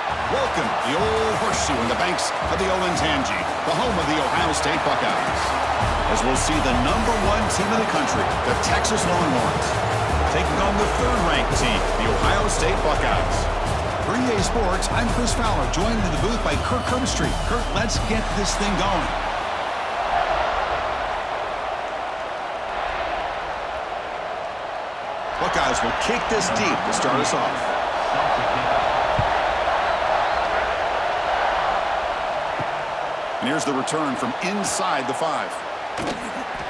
Welcome to the old horseshoe in the banks of the Olentangy, the home of the Ohio State Buckeyes. As we'll see the #1 team in the country, the Texas Longhorns, taking on the third-ranked team, the Ohio State Buckeyes. For EA Sports, I'm Chris Fowler, joined in the booth by Kirk Herbstreit. Kirk, let's get this thing going. Buckeyes will kick this deep to start us off. And here's the return from inside the 5.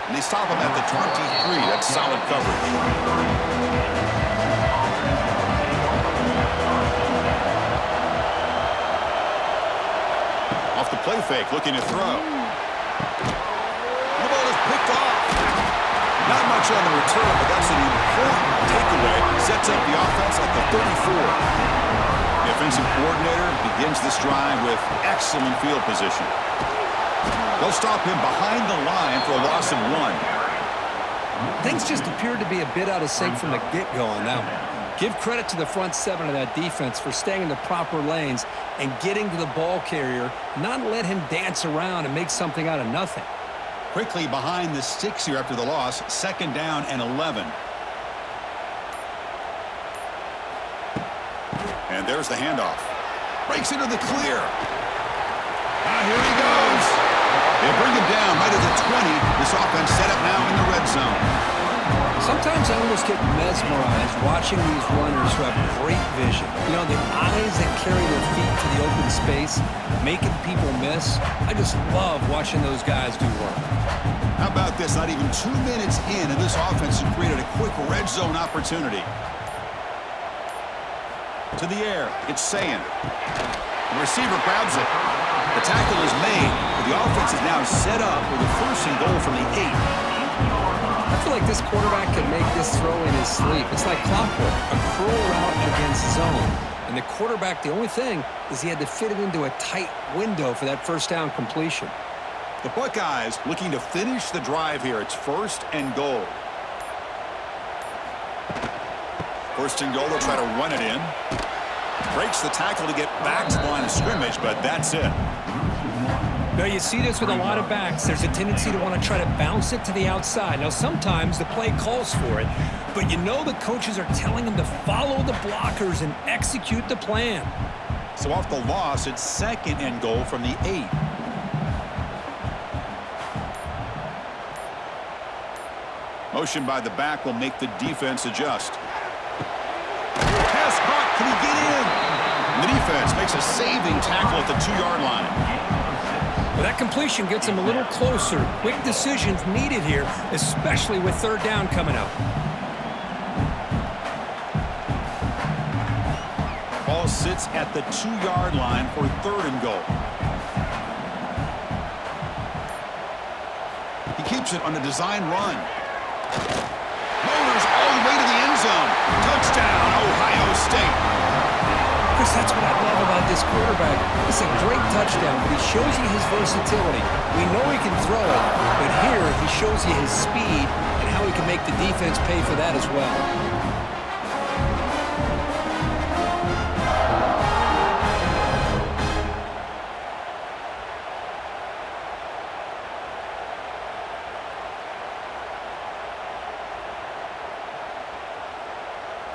And they stop him at the 23. That's solid coverage. Off the play fake, looking to throw. The ball is picked off. Not much on the return, but that's an important takeaway. Sets up the offense at the 34. The offensive coordinator begins this drive with excellent field position. They'll stop him behind the line for a loss of 1. Things just appeared to be a bit out of sync from the get-go on that one. Give credit to the front 7 of that defense for staying in the proper lanes and getting to the ball carrier, not let him dance around and make something out of nothing. Quickly behind the sticks here after the loss, 2nd down and 11. And there's the handoff. Breaks into the clear. Here he goes. They bring him down right at the 20. This offense set up now in the red zone. Sometimes I almost get mesmerized watching these runners who have great vision. You know, the eyes that carry their feet to the open space, making people miss. I just love watching those guys do work. How about this? Not even 2 minutes in, and this offense has created a quick red zone opportunity. To the air, it's Sayin. The receiver grabs it. The tackle is made, but the offense is now set up with a 1st and goal from the 8. I feel like this quarterback can make this throw in his sleep. It's like clockwork, a curl route against zone. And the quarterback, the only thing is he had to fit it into a tight window for that 1st down completion. The Buckeyes looking to finish the drive here. It's 1st and goal. 1st and goal, they'll try to run it in. Breaks the tackle to get back to the line of scrimmage, but that's it. Now, you see this with a lot of backs. There's a tendency to want to try to bounce it to the outside. Now, sometimes the play calls for it, but you know the coaches are telling them to follow the blockers and execute the plan. So off the loss, it's 2nd and goal from the 8. Motion by the back will make the defense adjust. Pass caught. Can he get in? And the defense makes a saving tackle at the 2-yard line. Well, that completion gets him a little closer. Quick decisions needed here, especially with 3rd down coming up. Ball sits at the 2-yard line for 3rd and goal. He keeps it on a design run. Motors all the way to the end zone. Touchdown, Ohio State. Chris, that's what I love about this quarterback. It's a great touchdown, but he shows you his versatility. We know he can throw it, but here he shows you his speed and how he can make the defense pay for that as well.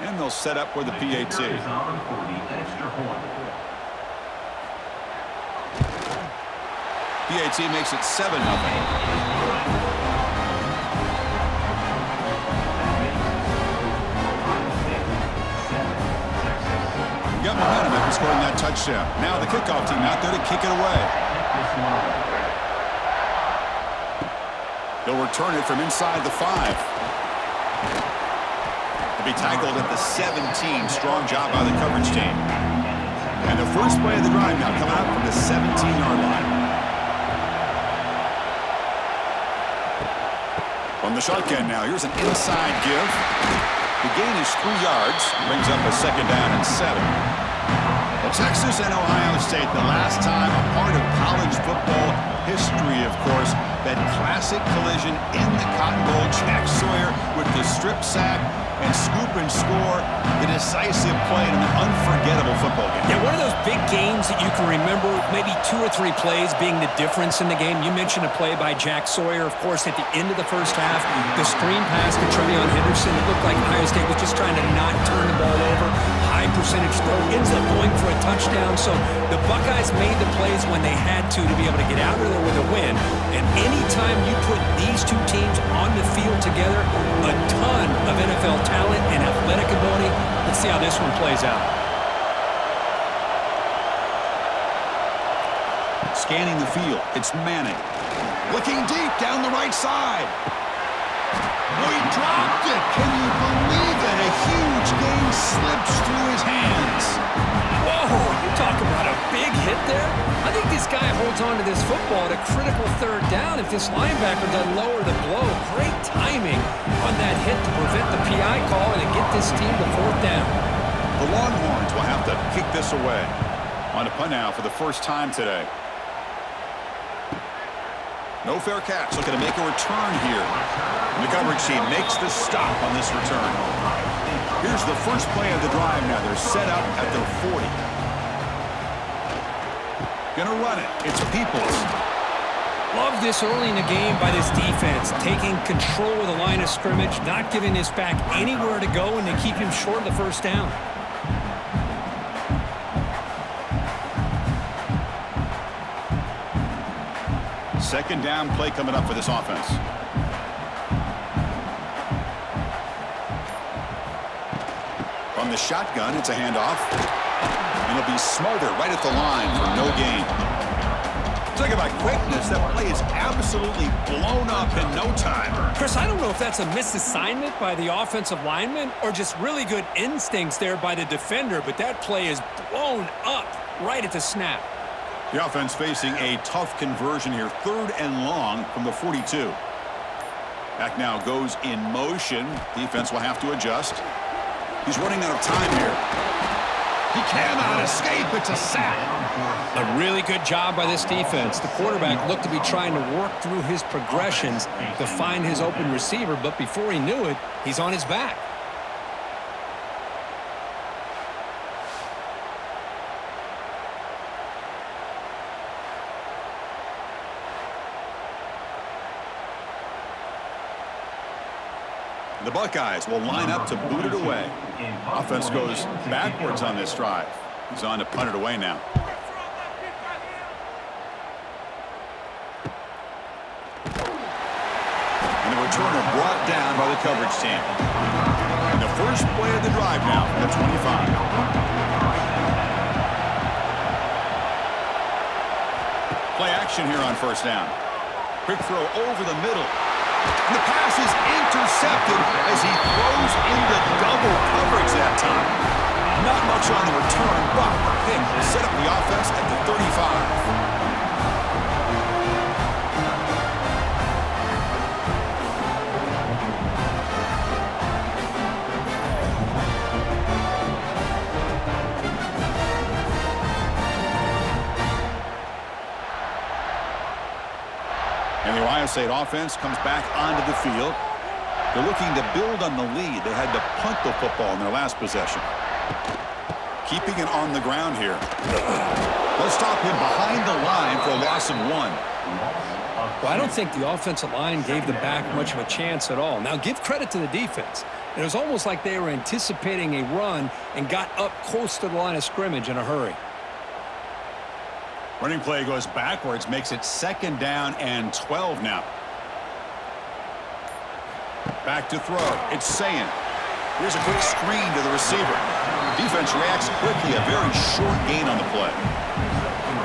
And they'll set up for the PAT. PAT makes it 7-0. Got momentum after scoring that touchdown. Now the kickoff team out there to kick it away. They'll return it from inside the 5. To be tackled at the 17. Strong job by the coverage team. And the first play of the drive now coming out from the 17-yard line. From the shotgun now, here's an inside give. The gain is 3 yards. Brings up a 2nd down and 7. Well, Texas and Ohio State, the last time a part of college football history, of course, that classic collision in the Cotton Bowl. Jack Sawyer with the strip sack and scoop and score, the decisive play in an unforgettable football game. Yeah, one of those big games that you can remember, maybe 2 or 3 plays being the difference in the game. You mentioned a play by Jack Sawyer, of course, at the end of the first half. The screen pass to Trevion Henderson. It looked like Ohio State was just trying to not turn the ball over. High percentage throw, ends up going for a touchdown. So the Buckeyes made the plays when they had to be able to get out of there with a win. And anytime you put these two teams on the field together, a ton of NFL talent and athletic ability. Let's see how this one plays out. Scanning the field, it's Manning. Looking deep down the right side. Oh, he dropped it. Can you believe it? A huge gain slips through his hands. Whoa, you talk about a big hit there. I think this guy holds on to this football at a critical third down if this linebacker doesn't lower the blow. Great timing on that hit to prevent the PI call and to get this team to 4th down. The Longhorns will have to kick this away. On a punt now for the first time today. No fair catch, looking to make a return here. And the coverage team makes the stop on this return. Here's the first play of the drive now. They're set up at their 40. Gonna run it. It's Peoples. Love this early in the game by this defense, taking control of the line of scrimmage, not giving this back anywhere to go, and they keep him short of the first down. Second down play coming up for this offense. From the shotgun, it's a handoff. And it'll be smothered right at the line for no gain. Talk about quickness. That play is absolutely blown up in no time. Chris, I don't know if that's a misassignment by the offensive lineman or just really good instincts there by the defender, but that play is blown up right at the snap. The offense facing a tough conversion here. 3rd and long from the 42. Back now goes in motion. Defense will have to adjust. He's running out of time here. He cannot escape. It's a sack. A really good job by this defense. The quarterback looked to be trying to work through his progressions to find his open receiver, but before he knew it, he's on his back. The Buckeyes will line up to boot it away. Offense goes backwards on this drive. He's on to punt it away now. And the returner brought down by the coverage team. And the first play of the drive now at 25. Play action here on first down. Quick throw over the middle. And the pass is intercepted as he throws into double coverage that time. Not much on the return, but a pick will set up the offense at the 35. And the Ohio State offense comes back onto the field. They're looking to build on the lead. They had to punt the football in their last possession. Keeping it on the ground here. They'll stop him behind the line for a loss of 1. Well, I don't think the offensive line gave the back much of a chance at all. Now, give credit to the defense. It was almost like they were anticipating a run and got up close to the line of scrimmage in a hurry. Running play goes backwards, makes it 2nd down and 12 now. Back to throw. It's Sayin. Here's a quick screen to the receiver. Defense reacts quickly. A very short gain on the play.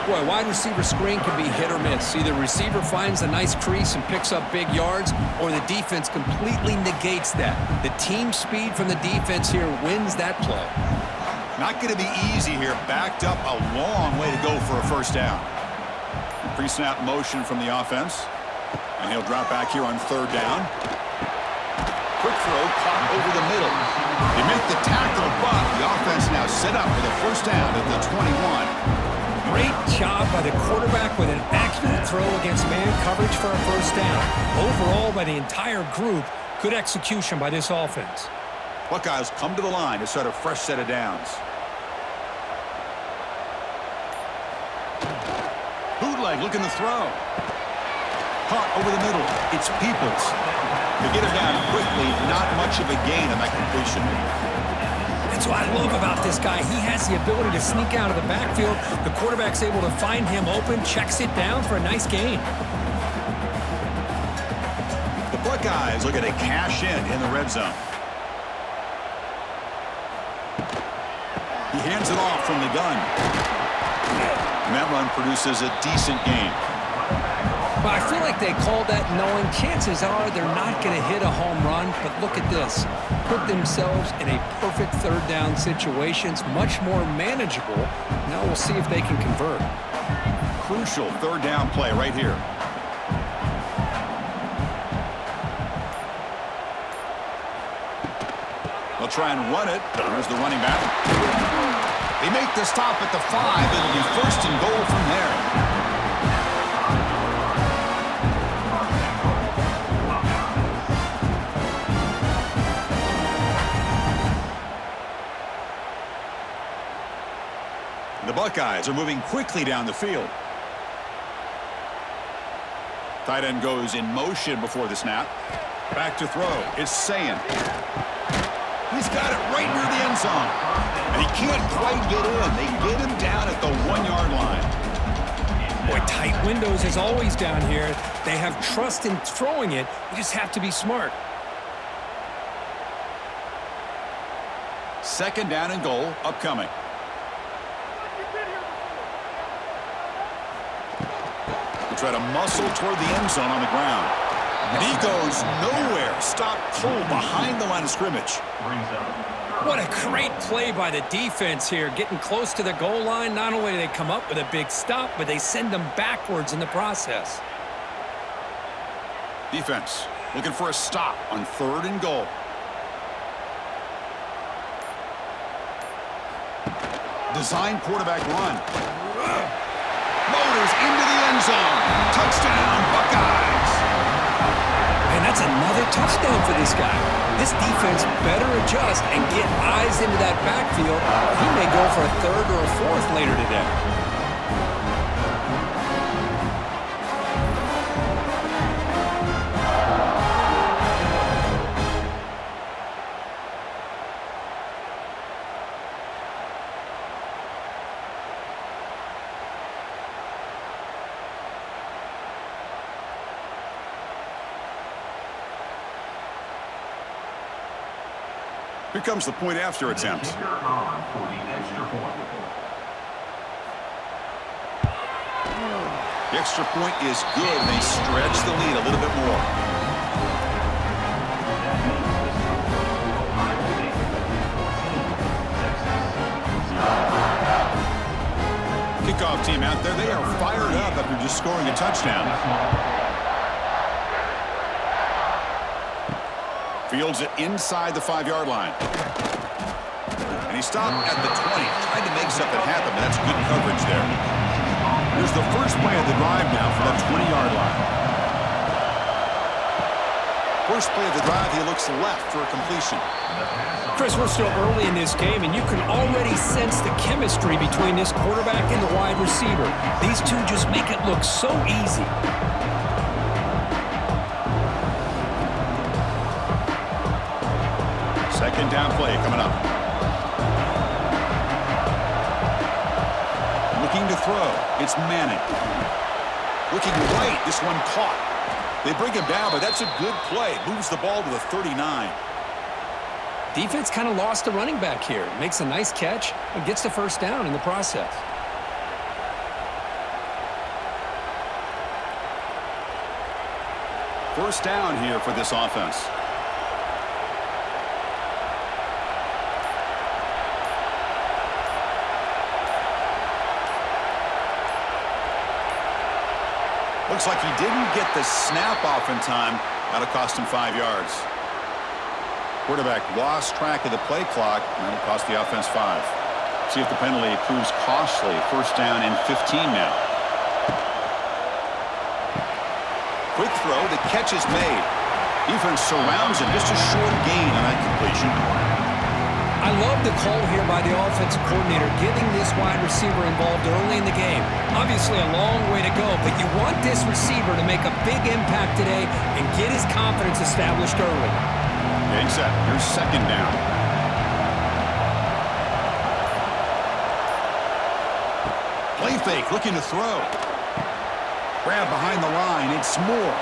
Boy, wide receiver screen can be hit or miss. Either receiver finds a nice crease and picks up big yards, or the defense completely negates that. The team speed from the defense here wins that play. Not going to be easy here. Backed up a long way to go for a first down. Pre-snap motion from the offense. And he'll drop back here on 3rd down. Quick throw caught over the middle. They make the tackle, but the offense now set up for the first down at the 21. Great job by the quarterback with an accurate throw against man coverage for a first down. Overall, by the entire group, good execution by this offense. Buckeyes come to the line to start a fresh set of downs. leg, looking to throw. Caught over the middle. It's Peoples. They get him down quickly. Not much of a gain on that completion. That's what I love about this guy. He has the ability to sneak out of the backfield. The quarterback's able to find him open, checks it down for a nice gain. The Buckeyes looking to cash in the red zone. He hands it off from the gun. And that run produces a decent gain. Well, I feel like they called that knowing chances are they're not going to hit a home run, but look at this. Put themselves in a perfect third down situation. It's much more manageable. Now we'll see if they can convert. Crucial third down play right here. They'll try and run it. There's the running back. They make the stop at the 5. It'll be first and goal from there. The Buckeyes are moving quickly down the field. Tight end goes in motion before the snap. Back to throw. It's Sayin. He's got it right near the end zone. And he can't quite get in. They get him down at the 1-yard line. Boy, tight windows as always down here. They have trust in throwing it. You just have to be smart. Second down and goal upcoming. Try to muscle toward the end zone on the ground. And he goes nowhere. Stop cold behind the line of scrimmage. What a great play by the defense here. Getting close to the goal line, not only do they come up with a big stop, but they send them backwards in the process. Defense looking for a stop on third and goal. Design quarterback run. Motors into the end zone. Touchdown, Buckeyes. And that's another touchdown for this guy. This defense better adjust and get eyes into that backfield. He may go for a third or a fourth later today. Here comes the point after attempt. The extra point is good, and they stretch the lead a little bit more. Kickoff team out there, they are fired up after just scoring a touchdown. Fields it inside the 5-yard line. And he stopped at the 20. Tried to make something happen, but that's good coverage there. Here's the first play of the drive now for that 20-yard line. First play of the drive, he looks left for a completion. Chris, we're still early in this game, and you can already sense the chemistry between this quarterback and the wide receiver. These two just make it look so easy. Second down play coming up. Looking to throw. It's Manning. Looking right. This one caught. They bring him down, but that's a good play. Moves the ball to the 39. Defense kind of lost the running back here. Makes a nice catch and gets the first down in the process. First down here for this offense. Looks like he didn't get the snap off in time. That'll cost him 5 yards. Quarterback lost track of the play clock, and that'll cost the offense 5. See if the penalty proves costly. First down and 15 now. Quick throw. The catch is made. Defense surrounds him. Just a short gain on that completion. I love the call here by the offensive coordinator, getting this wide receiver involved early in the game. Obviously, obviously a long way to go, but you want this receiver to make a big impact today and get his confidence established early. Getting set. Here's second down. Play fake, looking to throw. Grab behind the line. It's Moore.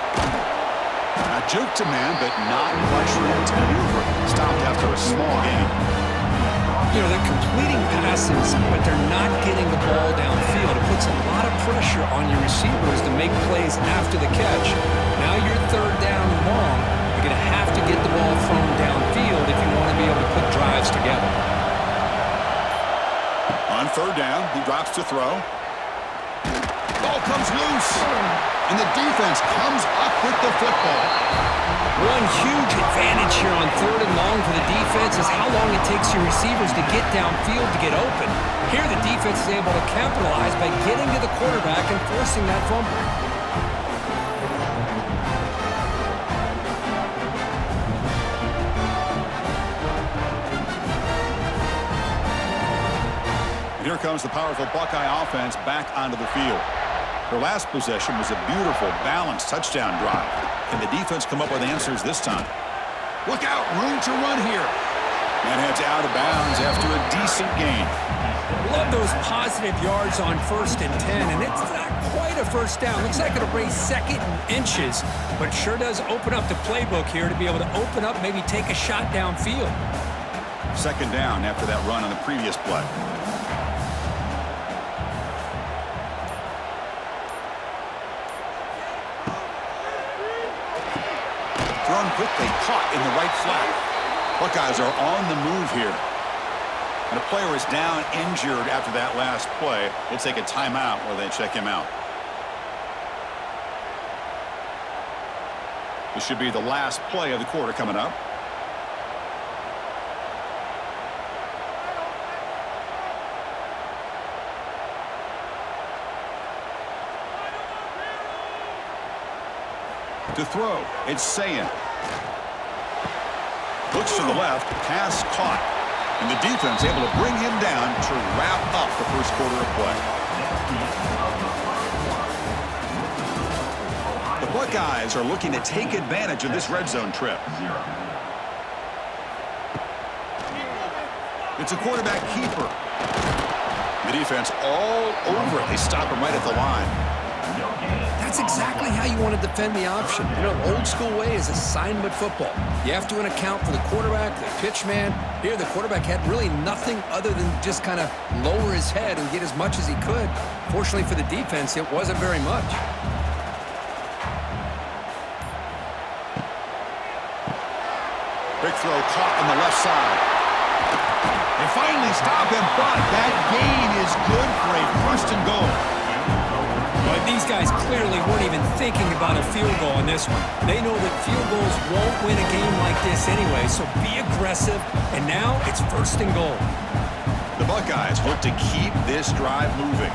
A juke to man, but not much room to maneuver. Stopped after a small gain. You know, they're completing passes, but they're not getting the ball downfield. It puts a lot of pressure on your receivers to make plays after the catch. Now you're third down and long. You're going to have to get the ball thrown downfield if you want to be able to put drives together. On third down, he drops to throw. Ball comes loose, and the defense comes up with the football. One huge advantage here on third and long for the defense is how long it takes your receivers to get downfield to get open. Here the defense is able to capitalize by getting to the quarterback and forcing that fumble. And here comes the powerful Buckeye offense back onto the field. Their last possession was a beautiful, balanced touchdown drive. Can the defense come up with answers this time? Look out, room to run here. And heads out of bounds after a decent gain. Love those positive yards on 1st and 10, and it's not quite a first down. Looks like it'll bring second and inches, but it sure does open up the playbook here to be able to open up, maybe take a shot downfield. Second down after that run on the previous play. Thrown quickly, caught in the right flat. Buckeyes are on the move here. And a player is down injured after that last play. We'll take a timeout while they check him out. This should be the last play of the quarter coming up. To throw, it's Sayin. Looks to the left, pass caught. And the defense able to bring him down to wrap up the first quarter of play. The Buckeyes are looking to take advantage of this red zone trip. It's a quarterback keeper. The defense all over it. They stop him right at the line. That's exactly how you want to defend the option. You know, old school way is assignment football. You have to account for the quarterback, the pitch man. Here, the quarterback had really nothing other than just kind of lower his head and get as much as he could. Fortunately for the defense, it wasn't very much. Big throw caught on the left side. They finally stop him, but that gain is good for a first and goal. But these guys clearly weren't even thinking about a field goal in this one. They know that field goals won't win a game like this anyway, so be aggressive, and now it's first and goal. The Buckeyes look to keep this drive moving.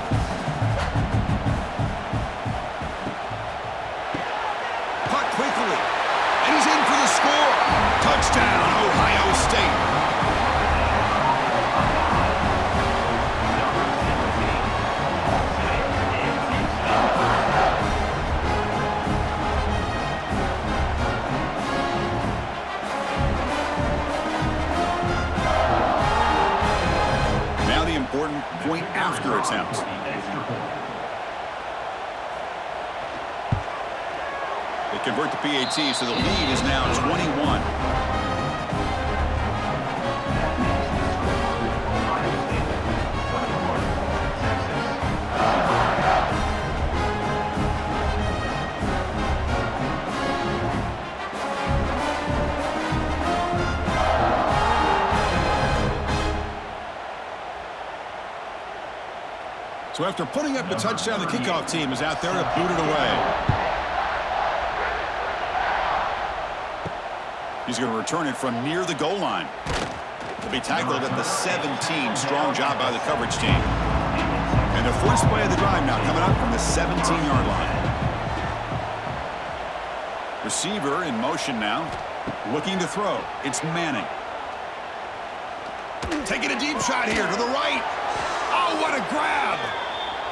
Caught quickly, and he's in for the score. Touchdown, Ohio State. Important point after attempt. They convert the PAT, so the lead is now 21. So after putting up the touchdown, the kickoff team is out there to boot it away. He's going to return it from near the goal line. He'll be tackled at the 17. Strong job by the coverage team. And the first play of the drive now coming up from the 17-yard line. Receiver in motion now. Looking to throw. It's Manning. Taking a deep shot here to the right. Oh, what a grab.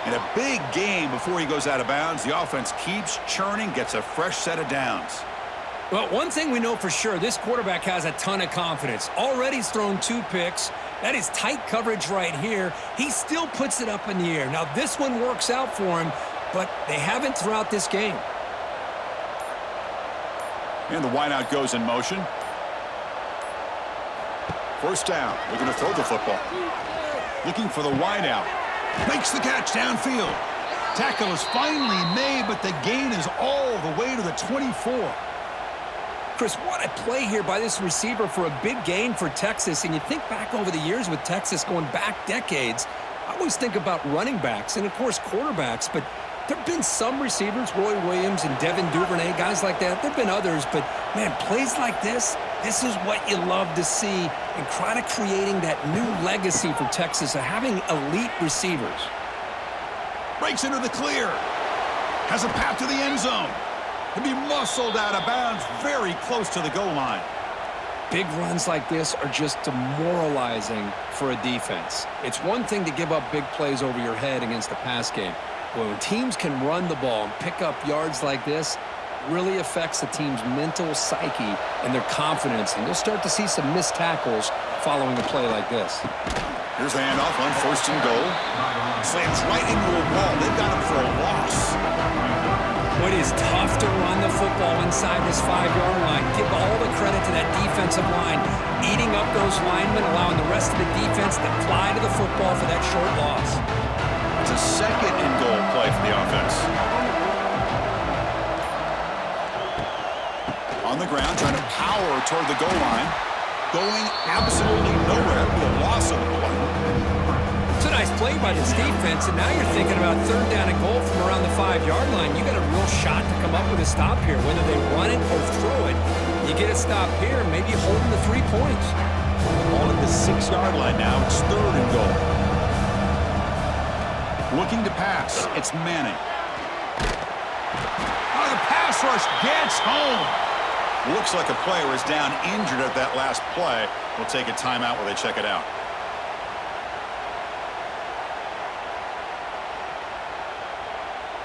And a big game before he goes out of bounds. The offense keeps churning, gets a fresh set of downs. Well, one thing we know for sure, this quarterback has a ton of confidence. Already he's thrown 2 picks. That is tight coverage right here. He still puts it up in the air. Now, this one works out for him, but they haven't throughout this game. And the wideout goes in motion. First down. They're going to throw the football. Looking for the wideout. Makes the catch downfield. Tackle is finally made, but the gain is all the way to the 24. Chris, what a play here by this receiver for a big gain for Texas. And you think back over the years with Texas going back decades, I always think about running backs and, of course, quarterbacks. But there have been some receivers, Roy Williams and Devin Duvernay, guys like that. There have been others. But, man, plays like this is what you love to see and kind of creating that new legacy for Texas of having elite receivers. Breaks into the clear. Has a path to the end zone. To be muscled out of bounds very close to the goal line. Big runs like this are just demoralizing for a defense. It's one thing to give up big plays over your head against the pass game. But when teams can run the ball and pick up yards like this, it really affects the team's mental psyche and their confidence. And you'll start to see some missed tackles following a play like this. Here's the handoff on 1st and goal. Slams right into a wall. They've got him for a loss. It is tough to run the football inside this 5-yard line. Give all the credit to that defensive line, eating up those linemen, allowing the rest of the defense to fly to the football for that short loss. It's a 2nd and goal play for the offense. On the ground, trying to power toward the goal line. Going absolutely nowhere. It'll be a loss of the play. It's a nice play by this defense, and now you're thinking about 3rd down and goal from around the 5-yard line. You got a real shot to come up with a stop here. Whether they run it or throw it, you get a stop here, maybe holding the 3 points. Ball at the 6-yard line now. It's 3rd and goal. Looking to pass. It's Manning. Oh, the pass rush gets home. Looks like a player is down injured at that last play. We'll take a timeout while they check it out.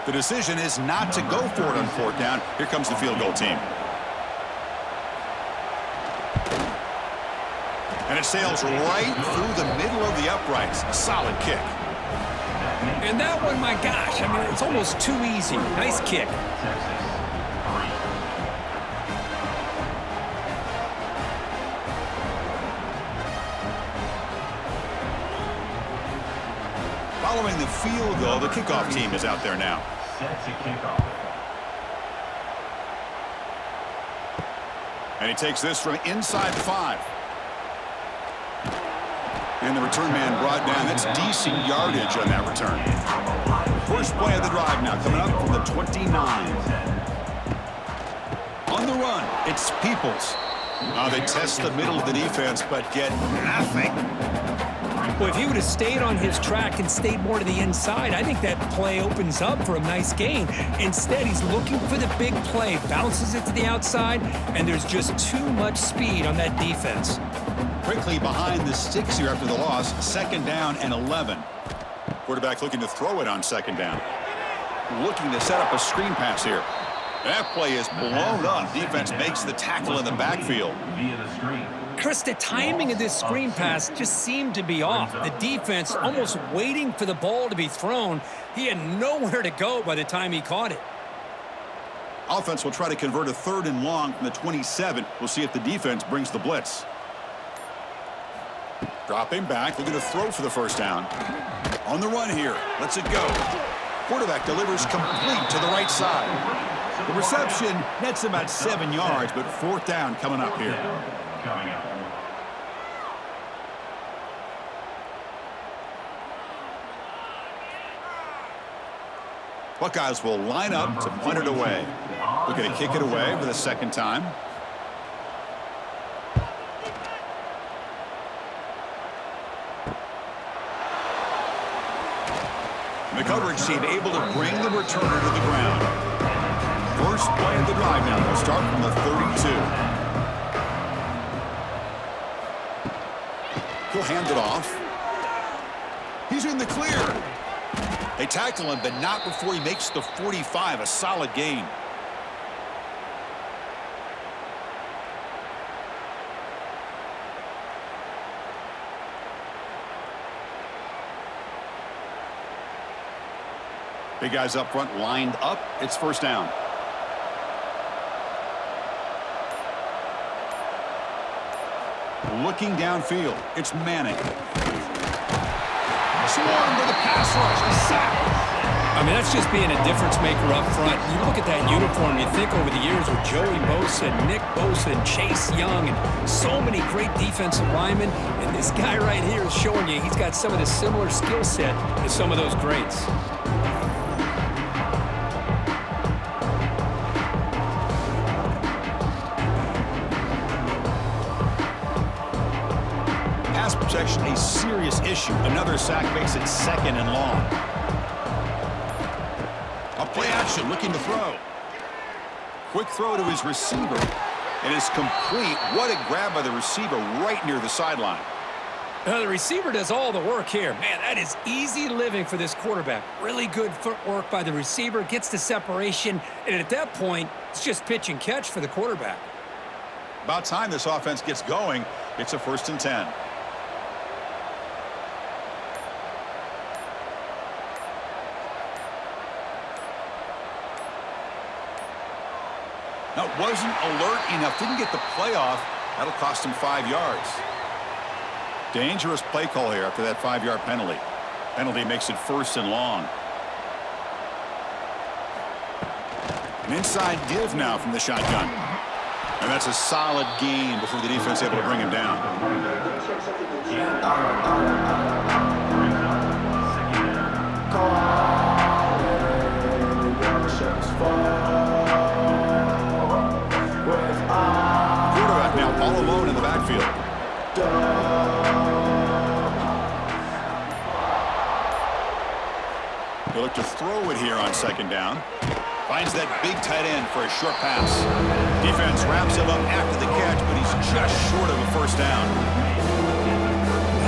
The decision is not to go for it on 4th down. Here comes the field goal team. And it sails right through the middle of the uprights. A solid kick. And that one, my gosh, I mean, it's almost too easy. Nice kick. Following the field goal, the kickoff team is out there now. And he takes this from inside the 5. And the return man brought down. That's decent yardage on that return. First play of the drive now, coming up from the 29. On the run, it's Peoples. They test the middle of the defense, but get nothing. Well, if he would have stayed on his track and stayed more to the inside, I think that play opens up for a nice gain. Instead, he's looking for the big play, bounces it to the outside, and there's just too much speed on that defense. Quickly behind the sticks here after the loss, 2nd down and 11. Quarterback looking to throw it on 2nd down. Looking to set up a screen pass here. That play is blown up. Defense makes the tackle in the backfield. Chris, the timing of this screen pass just seemed to be off. The defense almost waiting for the ball to be thrown. He had nowhere to go by the time he caught it. Offense will try to convert a 3rd and long from the 27. We'll see if the defense brings the blitz. Dropping back, looking to throw for the 1st down. On the run here, lets it go. Quarterback delivers complete to the right side. The reception nets about 7 yards, but 4th down coming up here. Buckeyes will line up to punt it away. Looking to kick it away for the 2nd time. The coverage team able to bring the returner to the ground. First play of the drive now. They'll start from the 32. He'll hand it off. He's in the clear. They tackle him, but not before he makes the 45, a solid gain. Big guys up front lined up. It's first down. Looking downfield. It's Manning. Swarmed with a pass rush. A sack. I mean, that's just being a difference maker up front. You look at that uniform, you think over the years with Joey Bosa, Nick Bosa, and Chase Young, and so many great defensive linemen. And this guy right here is showing you he's got some of the similar skill set to some of those greats. Pass protection, a serious issue. Another sack makes it second and long. A play action, looking to throw. Quick throw to his receiver. It is complete. What a grab by the receiver right near the sideline. Now, the receiver does all the work here. Man, that is easy living for this quarterback. Really good footwork by the receiver, gets the separation, and at that point, it's just pitch and catch for the quarterback. About time this offense gets going. It's a 1st and 10. Now, wasn't alert enough. Didn't get the play off. That'll cost him 5 yards. Dangerous play call here after that 5-yard penalty. Penalty makes it 1st and long. An inside give now from the shotgun. And that's a solid gain before the defense able to bring him down. Quarterback now all alone in the backfield. He'll look to throw it here on 2nd down. Finds that big tight end for a short pass. Defense wraps him up after the catch, but he's just short of a 1st down.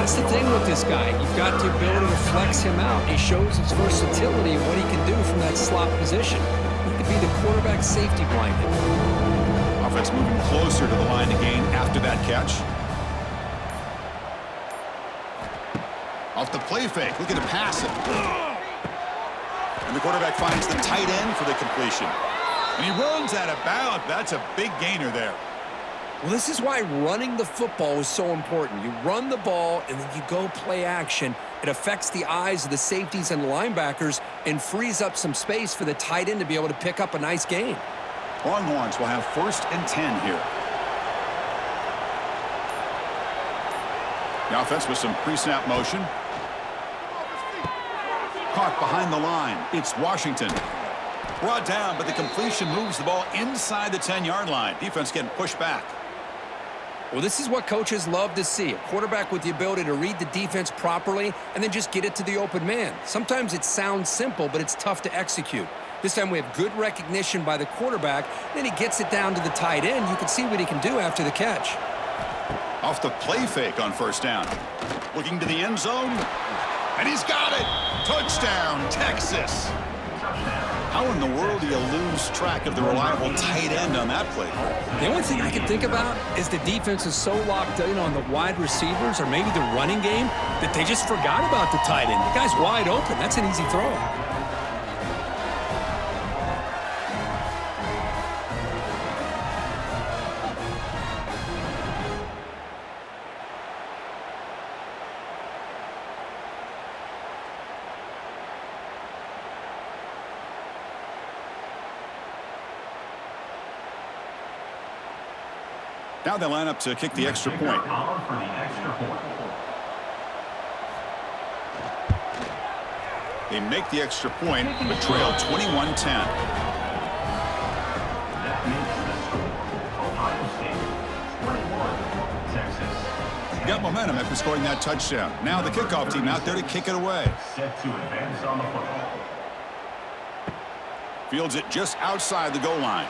That's the thing with this guy. You've got the ability to flex him out. He shows his versatility and what he can do from that slot position. He could be the quarterback safety blanket. Offense moving closer to the line to gain after that catch. Off the play fake, looking to pass it. And the quarterback finds the tight end for the completion. And he runs out of bounds. That's a big gainer there. Well, this is why running the football is so important. You run the ball, and then you go play action. It affects the eyes of the safeties and linebackers and frees up some space for the tight end to be able to pick up a nice gain. Longhorns will have 1st and 10 here. The offense with some pre-snap motion. Caught behind the line. It's Washington. Brought down, but the completion moves the ball inside the 10-yard line. Defense getting pushed back. Well, this is what coaches love to see. A quarterback with the ability to read the defense properly and then just get it to the open man. Sometimes it sounds simple, but it's tough to execute. This time we have good recognition by the quarterback. Then he gets it down to the tight end. You can see what he can do after the catch. Off the play fake on 1st down. Looking to the end zone. And he's got it. Touchdown, Texas. How in the world do you lose track of the reliable tight end on that play? The only thing I can think about is the defense is so locked in on the wide receivers or maybe the running game that they just forgot about the tight end. The guy's wide open. That's an easy throw. Now they line up to kick the extra point. They make the extra point, but trail 21-10. Got momentum after scoring that touchdown. Now the kickoff team out there to kick it away. Set to advance on the football. Fields it just outside the goal line.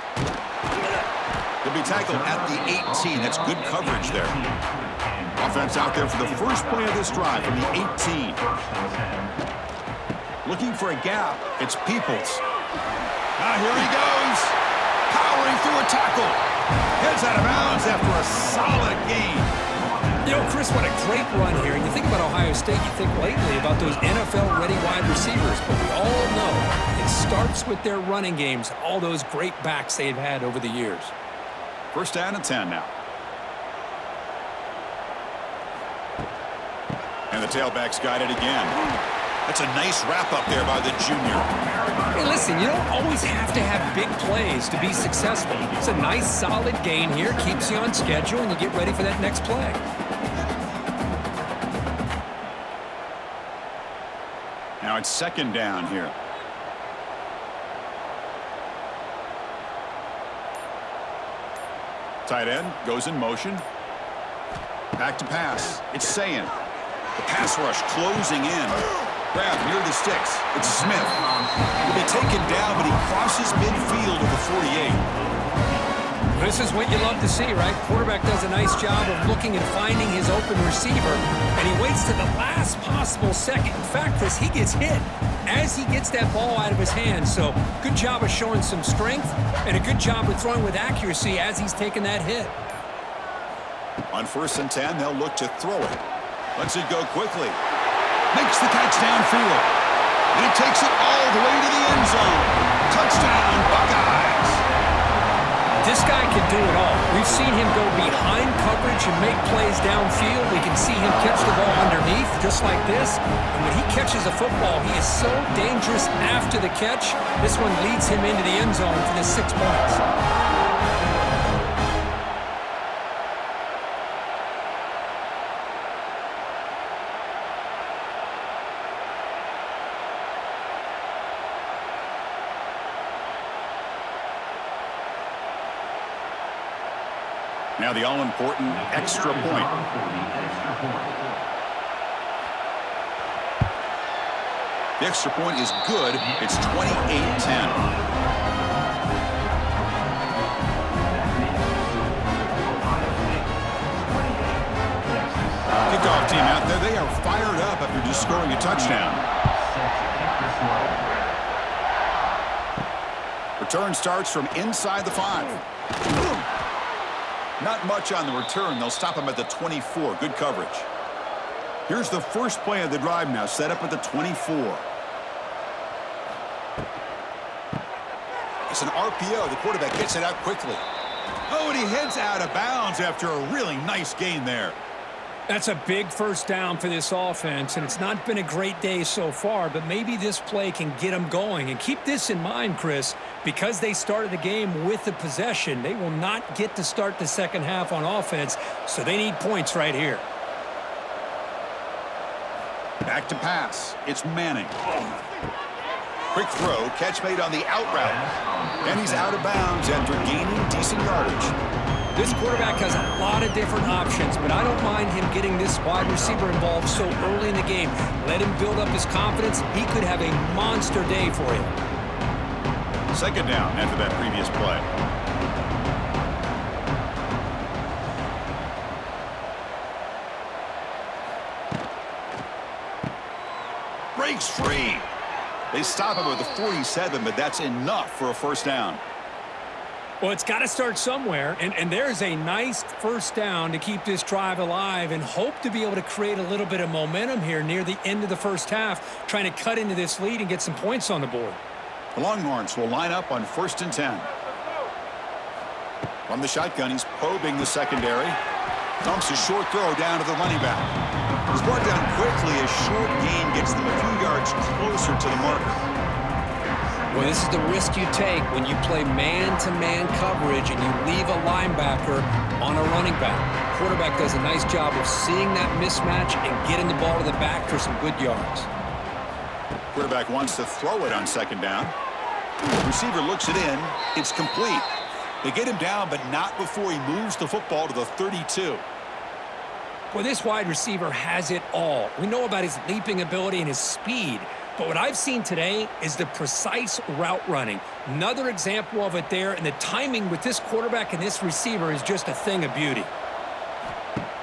He'll be tackled at the 18. That's good coverage there. Offense out there for the first play of this drive from the 18. Looking for a gap. It's Peoples. Here he goes. Powering through a tackle. Heads out of bounds after a solid gain. You know, Chris, what a great run here. And you think about Ohio State, you think lately about those NFL-ready wide receivers. But we all know it starts with their running games, all those great backs they've had over the years. First down and 10 now. And the tailback's got it again. That's a nice wrap-up there by the junior. Hey, listen, you don't always have to have big plays to be successful. It's a nice, solid gain here. Keeps you on schedule, and you get ready for that next play. Now it's second down here. Tight end goes in motion. Back to pass. It's Sayin. The pass rush closing in. Grab near the sticks. It's Smith. He'll be taken down, but he crosses midfield of the 48. This is what you love to see, right? Quarterback does a nice job of looking and finding his open receiver, and he waits to the last possible second. In fact, Chris, he gets hit as he gets that ball out of his hands. So good job of showing some strength and a good job of throwing with accuracy as he's taking that hit. On first and 10, they'll look to throw it. Lets it go quickly. Makes the catch downfield. And it takes it all the way to the end zone. Touchdown, Buckeyes. This guy can do it all. We've seen him go behind coverage and make plays downfield. We can see him catch the ball underneath, just like this. And when he catches a football, he is so dangerous after the catch. This one leads him into the end zone for the 6 points. Now the all-important extra point. The extra point is good. It's 28-10. Kickoff team out there. They are fired up after just scoring a touchdown. Return starts from inside the 5. Not much on the return. They'll stop him at the 24. Good coverage. Here's the first play of the drive now, set up at the 24. It's an RPO. The quarterback gets it out quickly. Oh, and he heads out of bounds after a really nice gain there. That's a big first down for this offense, and it's not been a great day so far, but maybe this play can get them going. And keep this in mind, Chris, because they started the game with the possession, they will not get to start the second half on offense, so they need points right here. Back to pass. It's Manning. Quick throw, catch made on the out route. And he's out of bounds after gaining decent yardage. This quarterback has a lot of different options, but I don't mind him getting this wide receiver involved so early in the game. Let him build up his confidence. He could have a monster day for you. Second down after that previous play. Breaks free. They stop him at the 47, but that's enough for a first down. Well, it's got to start somewhere, and there's a nice first down to keep this drive alive and hope to be able to create a little bit of momentum here near the end of the first half, trying to cut into this lead and get some points on the board. The Longhorns will line up on first and 10. From the shotgun, he's probing the secondary. Dumps a short throw down to the running back. He's brought down quickly. A short gain gets them a few yards closer to the marker. Well, this is the risk you take when you play man-to-man coverage and you leave a linebacker on a running back. Quarterback does a nice job of seeing that mismatch and getting the ball to the back for some good yards. Quarterback wants to throw it on second down. Receiver looks it in. It's complete. They get him down, but not before he moves the football to the 32. Well, this wide receiver has it all. We know about his leaping ability and his speed. But what I've seen today is the precise route running. Another example of it there, and the timing with this quarterback and this receiver is just a thing of beauty.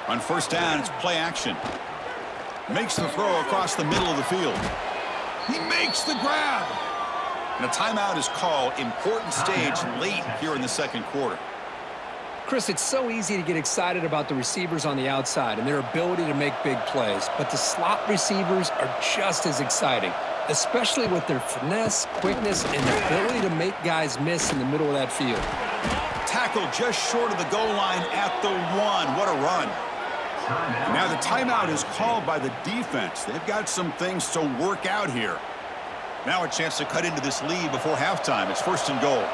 On first down, it's play action. Makes the throw across the middle of the field. He makes the grab. And a timeout is called. Important stage late here in the second quarter. Chris, it's so easy to get excited about the receivers on the outside and their ability to make big plays, but the slot receivers are just as exciting, especially with their finesse, quickness, and the ability to make guys miss in the middle of that field. Tackle just short of the goal line at the 1. What a run. And now the timeout is called by the defense. They've got some things to work out here. Now a chance to cut into this lead before halftime. It's 1st and goal.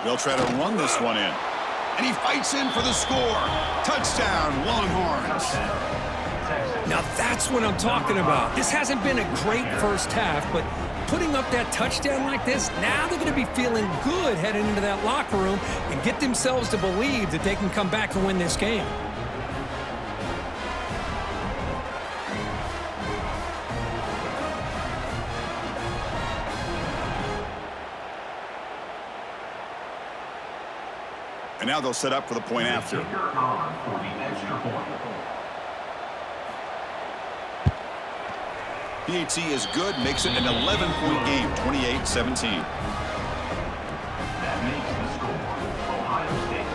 They'll try to run this one in. And he fights in for the score. Touchdown, Longhorns. Now that's what I'm talking about. This hasn't been a great first half, but putting up that touchdown like this, now they're going to be feeling good heading into that locker room and get themselves to believe that they can come back and win this game. And now they'll set up for the point after. PAT is good, makes it an 11-point game, 28-17. That makes the score Ohio State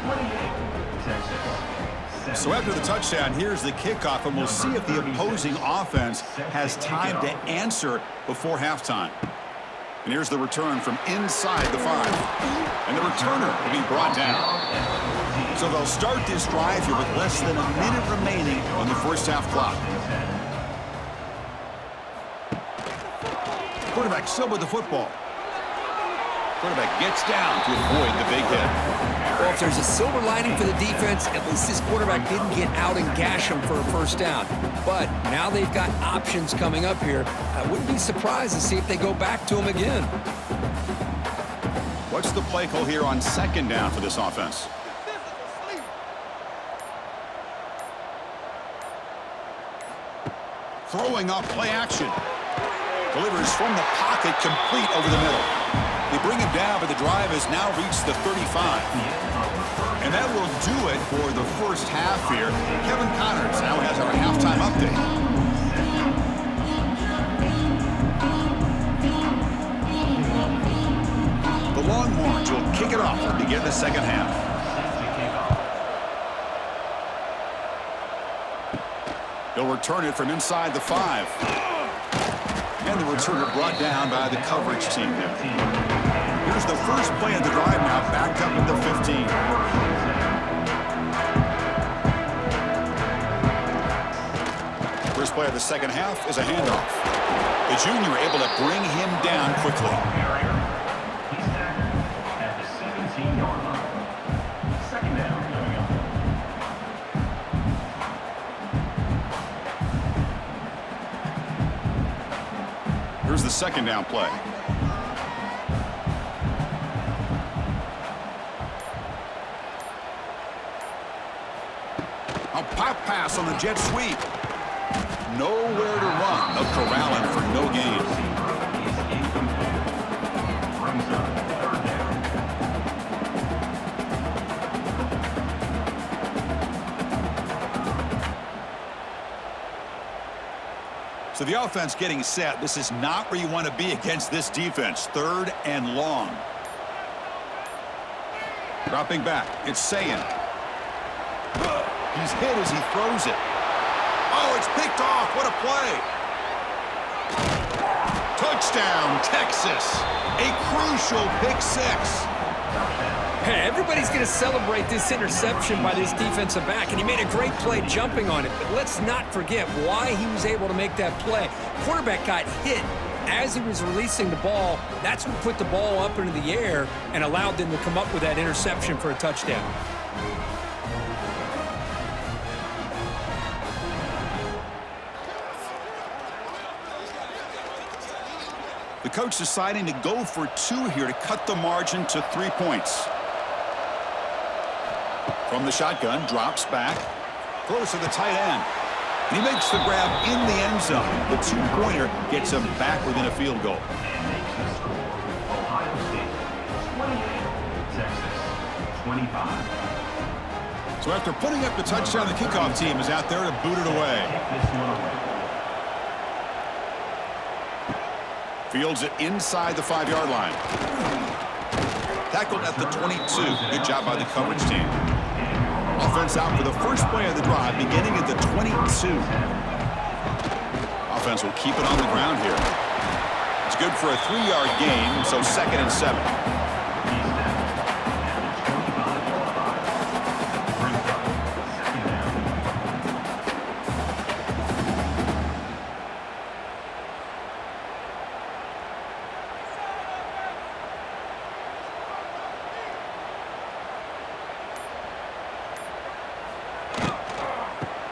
28, Texas. So after the touchdown, here's the kickoff, and we'll see if the opposing offense has time to answer before halftime. And here's the return from inside the 5. And the returner will be brought down. So they'll start this drive here with less than a minute remaining on the first half clock. Quarterback still with the football. Quarterback gets down to avoid the big hit. Well, if there's a silver lining for the defense, at least this quarterback didn't get out and gash him for a first down. But now they've got options coming up here. I wouldn't be surprised to see if they go back to him again. What's the play call here on 2nd down for this offense? Throwing up play action. Delivers from the pocket, complete over the middle. They bring him down, but the drive has now reached the 35. And that will do it for the first half here. Kevin Connors now has our halftime update. The Longhorns will kick it off to begin the second half. They'll return it from inside the 5. And the returner brought down by the coverage team there. Here's the first play of the drive now, backed up at the 15. First play of the second half is a handoff. The junior able to bring him down quickly. He's tackled at the 17-yard line. 2nd down coming up. Here's the 2nd down play. A pop pass on the jet sweep. Nowhere to run. They'll corral him for no gain. Brings up 3rd down. So the offense getting set. This is not where you want to be against this defense. 3rd and long. Dropping back. It's Sayin. He's hit as he throws it. Oh, it's picked off. What a play. Touchdown, Texas. A crucial pick 6. Hey, everybody's going to celebrate this interception by this defensive back, and he made a great play jumping on it. But let's not forget why he was able to make that play. Quarterback got hit as he was releasing the ball. That's what put the ball up into the air and allowed them to come up with that interception for a touchdown. The coach deciding to go for 2 here to cut the margin to 3 points. From the shotgun, drops back, throws to the tight end. And he makes the grab in the end zone. The 2-pointer gets him back within a field goal. And makes the score Ohio State 28, Texas 25. So after putting up the touchdown, the kickoff team is out there to boot it away. This one away. Fields it inside the 5-yard line. Tackled at the 22. Good job by the coverage team. Offense out for the first play of the drive, beginning at the 22. Offense will keep it on the ground here. It's good for a 3-yard gain, so 2nd and 7.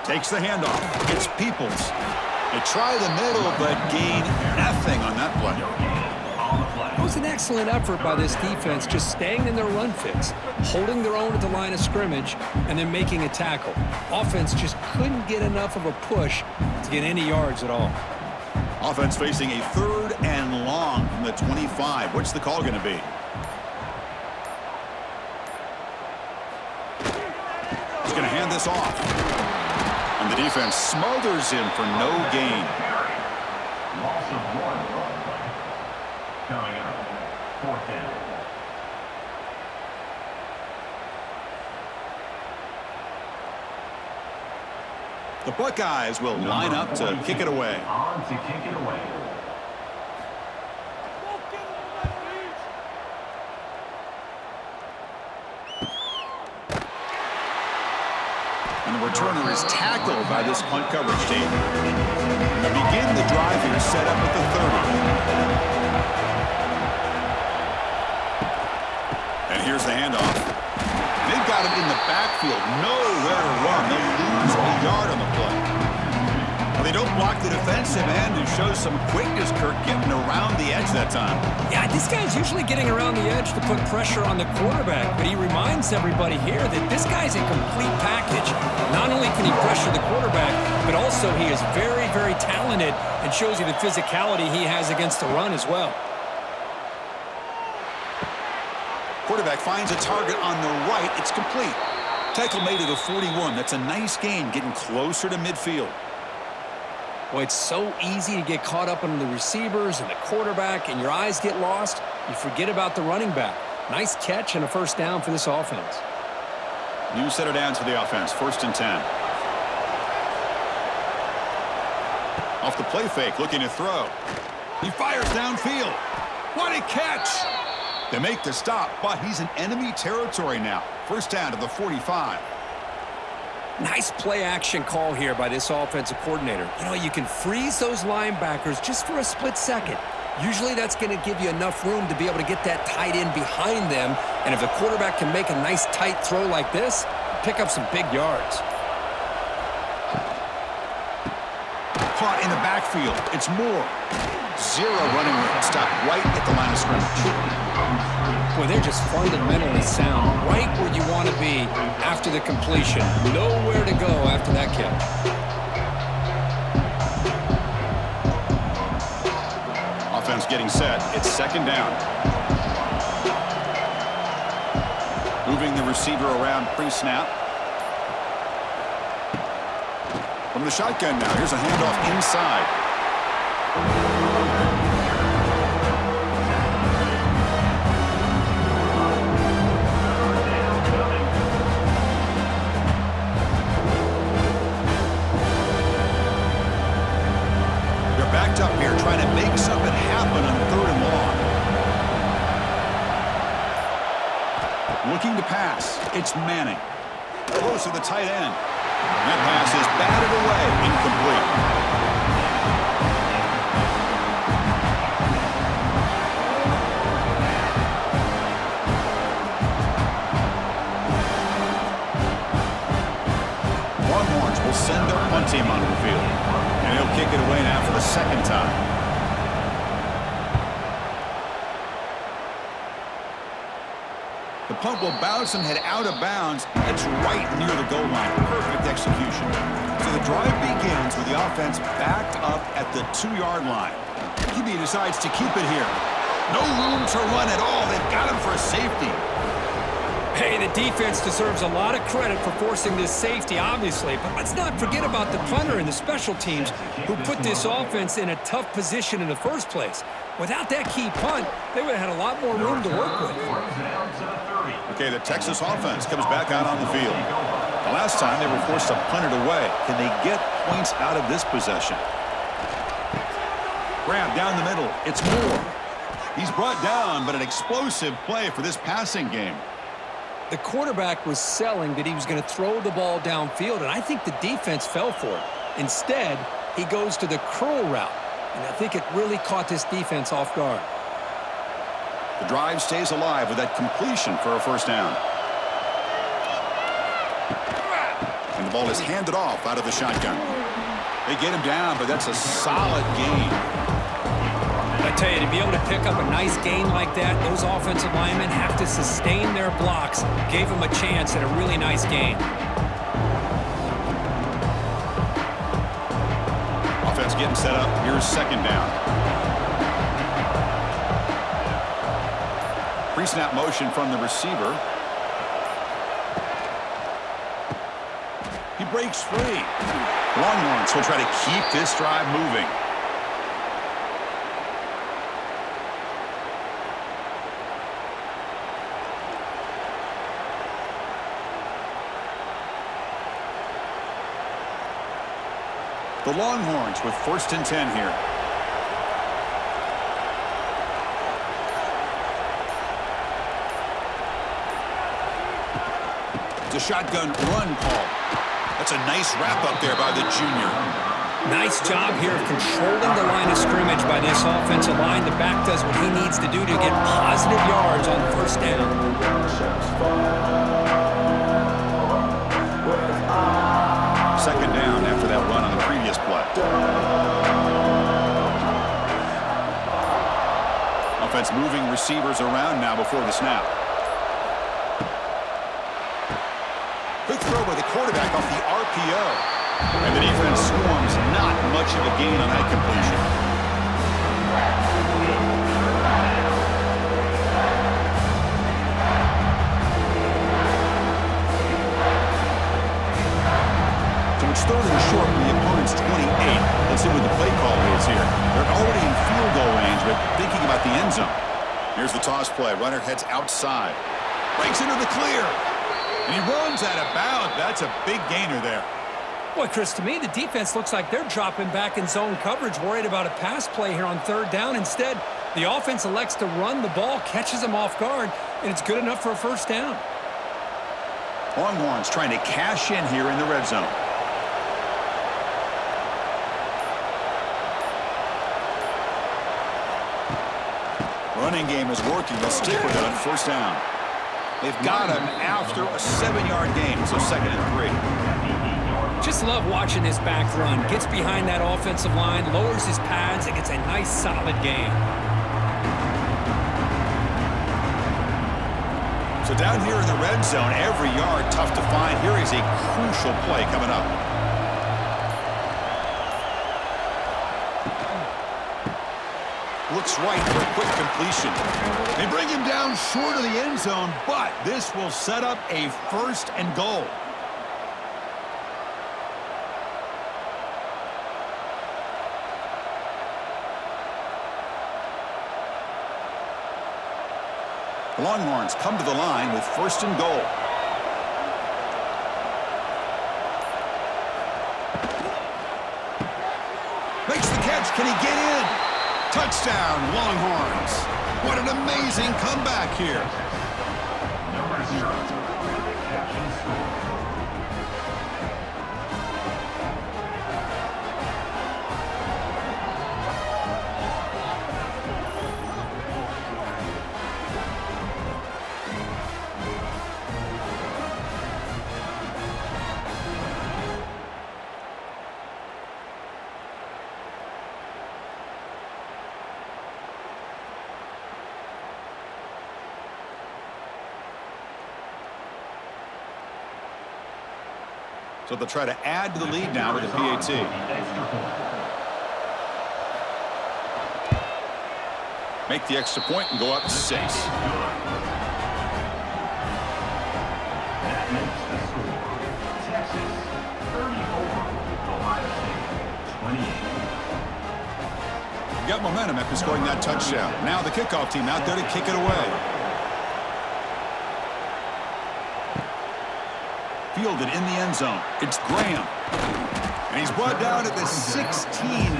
Takes the handoff. It's Peoples. They try the middle, but gain nothing on that play. It was an excellent effort by this defense, just staying in their run fix, holding their own at the line of scrimmage, and then making a tackle. Offense just couldn't get enough of a push to get any yards at all. Offense facing a 3rd and long from the 25. What's the call going to be? He's going to hand this off. And the defense smothers him for no gain. Loss of 1 on play. Coming up, 4th down. The Buckeyes will line up to kick it away. On to kick it away. And the returner is tackled by this punt coverage team. And they begin the drive here, set up at the 30. And here's the handoff. They've got him in the backfield, nowhere to run. They'll lose a yard on the play. They don't block the defensive end and show some quickness, Kirk, getting around the edge that time. Yeah, this guy's usually getting around the edge to put pressure on the quarterback, but he reminds everybody here that this guy's a complete package. Not only can he pressure the quarterback, but also he is very, very talented and shows you the physicality he has against the run as well. Quarterback finds a target on the right. It's complete. Tackle made at the 41. That's a nice gain, getting closer to midfield. Boy, it's so easy to get caught up on the receivers and the quarterback, and your eyes get lost. You forget about the running back. Nice catch and a 1st down for this offense. New set of downs for the offense. 1st and 10. Off the play fake, looking to throw. He fires downfield. What a catch! They make the stop, but he's in enemy territory now. 1st down to the 45. Nice play-action call here by this offensive coordinator. You know, you can freeze those linebackers just for a split second. Usually that's going to give you enough room to be able to get that tight end behind them. And if the quarterback can make a nice tight throw like this, pick up some big yards. Caught in the backfield. It's Moore. 0 running room. Stop right at the line of scrimmage. Boy, they're just fundamentally sound, right where you want to be after the completion. Nowhere to go after that catch. Offense getting set. It's 2nd down. Moving the receiver around pre-snap. From the shotgun now. Here's a handoff inside. Backed up here, trying to make something happen on 3rd and long. Looking to pass. It's Manning. Close to the tight end. That pass is batted away. Incomplete. Longhorns will send their punt team onto the field. And he'll kick it away now for the 2nd time. The punt will bounce and head out of bounds. It's right near the goal line. Perfect execution. So the drive begins with the offense backed up at the 2-yard line. QB decides to keep it here. No room to run at all. They've got him for a safety. Hey, the defense deserves a lot of credit for forcing this safety, obviously. But let's not forget about the punter and the special teams who put this offense in a tough position in the first place. Without that key punt, they would have had a lot more room to work with. Okay, the Texas offense comes back out on the field. The last time they were forced to punt it away. Can they get points out of this possession? Grab down the middle. It's Moore. He's brought down, but an explosive play for this passing game. The quarterback was selling that he was going to throw the ball downfield, and I think the defense fell for it. Instead, he goes to the curl route, and I think it really caught this defense off guard. The drive stays alive with that completion for a first down. And the ball is handed off out of the shotgun. They get him down, but that's a solid gain. I tell you, to be able to pick up a nice gain like that, those offensive linemen have to sustain their blocks. Gave them a chance at a really nice gain. Offense getting set up. Here's second down. Pre-snap motion from the receiver. He breaks free. Longhorns will try to keep this drive moving. The Longhorns with 1st and 10 here. It's a shotgun run call. That's a nice wrap up there by the junior. Nice job here of controlling the line of scrimmage by this offensive line. The back does what he needs to do to get positive yards on first down. Second down after that run on the previous play. Offense moving receivers around now before the snap. Quick throw by the quarterback off the RPO. And the defense swarms. Not much of a gain on that completion. It's 3rd and short from the opponent's 28. Let's see what the play call is here. They're already in field goal range, but thinking about the end zone. Here's the toss play. Runner heads outside. Breaks into the clear. And he runs out of bounds. That's a big gainer there. Boy, Chris, to me, the defense looks like they're dropping back in zone coverage, worried about a pass play here on 3rd down. Instead, the offense elects to run the ball, catches them off guard, and it's good enough for a first down. Longhorns trying to cash in here in the red zone. Running game is working. They'll stick with it on first down. They've got him after a 7-yard gain, so 2nd and 3. Just love watching this back run. Gets behind that offensive line, lowers his pads, and gets a nice solid gain. So down here in the red zone, every yard tough to find. Here is a crucial play coming up. Looks right for a quick completion. They bring him down short of the end zone, but this will set up a 1st and goal. The Longhorns come to the line with 1st and goal. Makes the catch. Can he get in? Touchdown, Longhorns. What an amazing comeback here. So they'll try to add to the lead now with a PAT. Make the extra point and go up 6. Got momentum after scoring that touchdown. Now the kickoff team out there to kick it away. Fielded in the end zone. It's Graham. And he's brought down at the 16.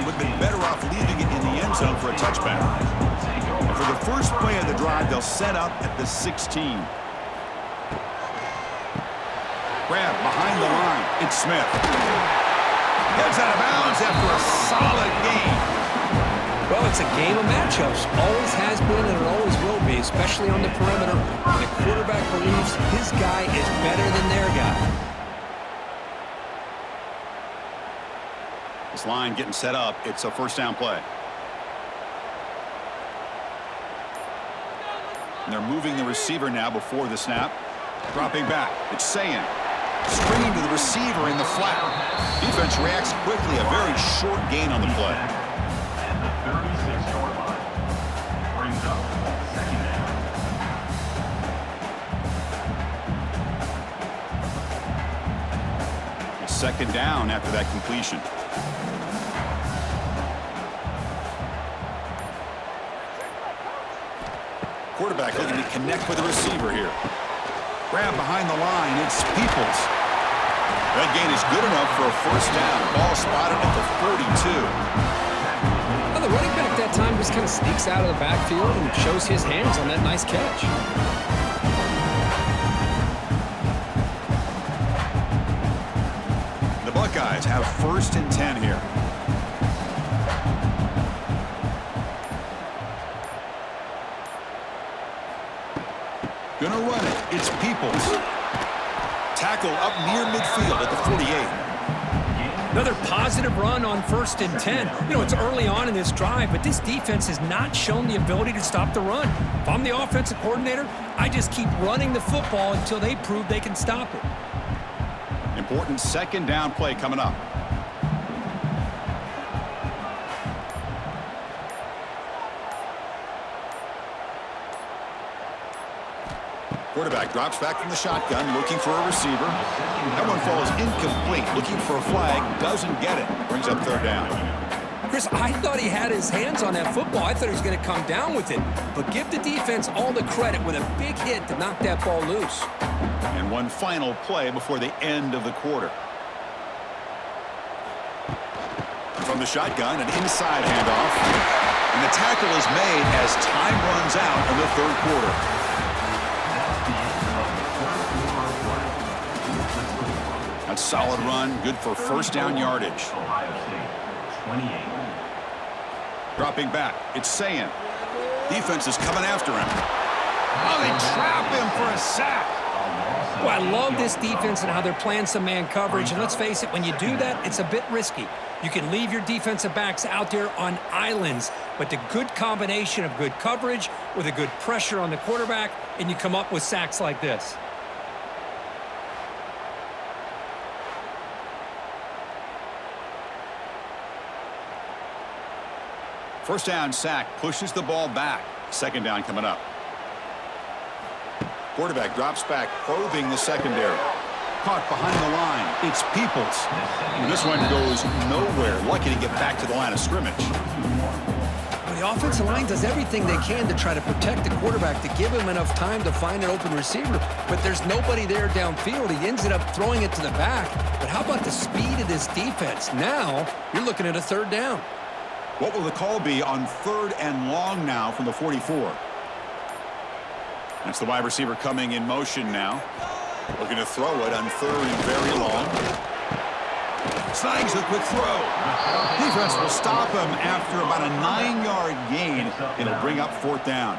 Would have been better off leaving it in the end zone for a touchback. And for the first play of the drive, they'll set up at the 16. Grab behind the line. It's Smith. Gets out of bounds after a solid gain. Well, it's a game of matchups. Always has been and it always will be, especially on the perimeter. And the quarterback believes his guy is better than their guy. This line getting set up. It's a first down play. And they're moving the receiver now before the snap. Dropping back. It's Sayin. Screen to the receiver in the flat. Defense reacts quickly. A very short gain on the play. At the 36-yard line. Brings up second down. It's second down after that completion. Quarterback looking to connect with the receiver here. Grab behind the line. It's Peoples. That gain is good enough for a first down. Ball spotted at the 42. Well, the running back that time just kind of sneaks out of the backfield and shows his hands on that nice catch. The Buckeyes have first and 10 here. Gonna run it. It's Peoples. Tackle up near midfield at the 48. Another positive run on first and 10. You know, it's early on in this drive, but this defense has not shown the ability to stop the run. If I'm the offensive coordinator, I just keep running the football until they prove they can stop it. Important second down play coming up. Quarterback drops back from the shotgun, looking for a receiver. That one falls incomplete, looking for a flag, doesn't get it. Brings up third down. Chris, I thought he had his hands on that football. I thought he was going to come down with it. But give the defense all the credit with a big hit to knock that ball loose. And one final play before the end of the quarter. From the shotgun, an inside handoff. And the tackle is made as time runs out in the third quarter. A solid run, good for first down yardage. Ohio State, 28. Dropping back, it's Sayin. Defense is coming after him. Oh, they trap him for a sack. Well, I love this defense and how they're playing some man coverage. And let's face it, when you do that, it's a bit risky. You can leave your defensive backs out there on islands, but the good combination of good coverage with a good pressure on the quarterback, and you come up with sacks like this. First down sack pushes the ball back. Second down coming up. Quarterback drops back, probing the secondary. Caught behind the line. It's Peoples. And this one goes nowhere. Lucky to get back to the line of scrimmage. Well, the offensive line does everything they can to try to protect the quarterback, to give him enough time to find an open receiver. But there's nobody there downfield. He ends up throwing it to the back. But how about the speed of this defense? Now you're looking at a third down. What will the call be on third and long now from the 44? That's the wide receiver coming in motion now. Looking to throw it on third and very long. Snags a quick throw. Defense will stop him after about a 9-yard gain. It'll bring up fourth down.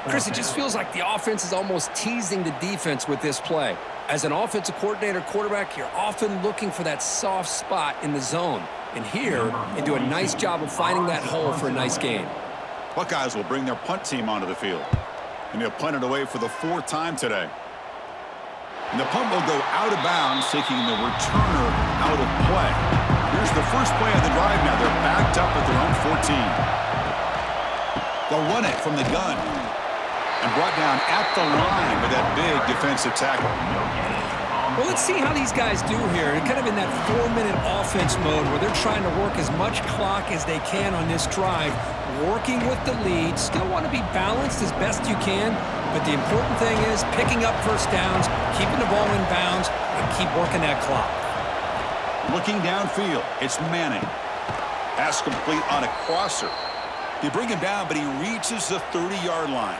Chris, it just feels like the offense is almost teasing the defense with this play. As an offensive coordinator, quarterback, you're often looking for that soft spot in the zone. And here, they do a nice job of finding that hole for a nice gain. Buckeyes will bring their punt team onto the field. And they'll punt it away for the fourth time today. And the punt will go out of bounds, taking the returner out of play. Here's the first play of the drive now. They're backed up at their own 14. They'll run it from the gun. And brought down at the line with that big defensive tackle. Well, let's see how these guys do here. They're kind of in that 4-minute offense mode where they're trying to work as much clock as they can on this drive, working with the lead. Still want to be balanced as best you can, but the important thing is picking up first downs, keeping the ball in bounds, and keep working that clock. Looking downfield, it's Manning. Pass complete on a crosser. They bring him down, but he reaches the 30-yard line.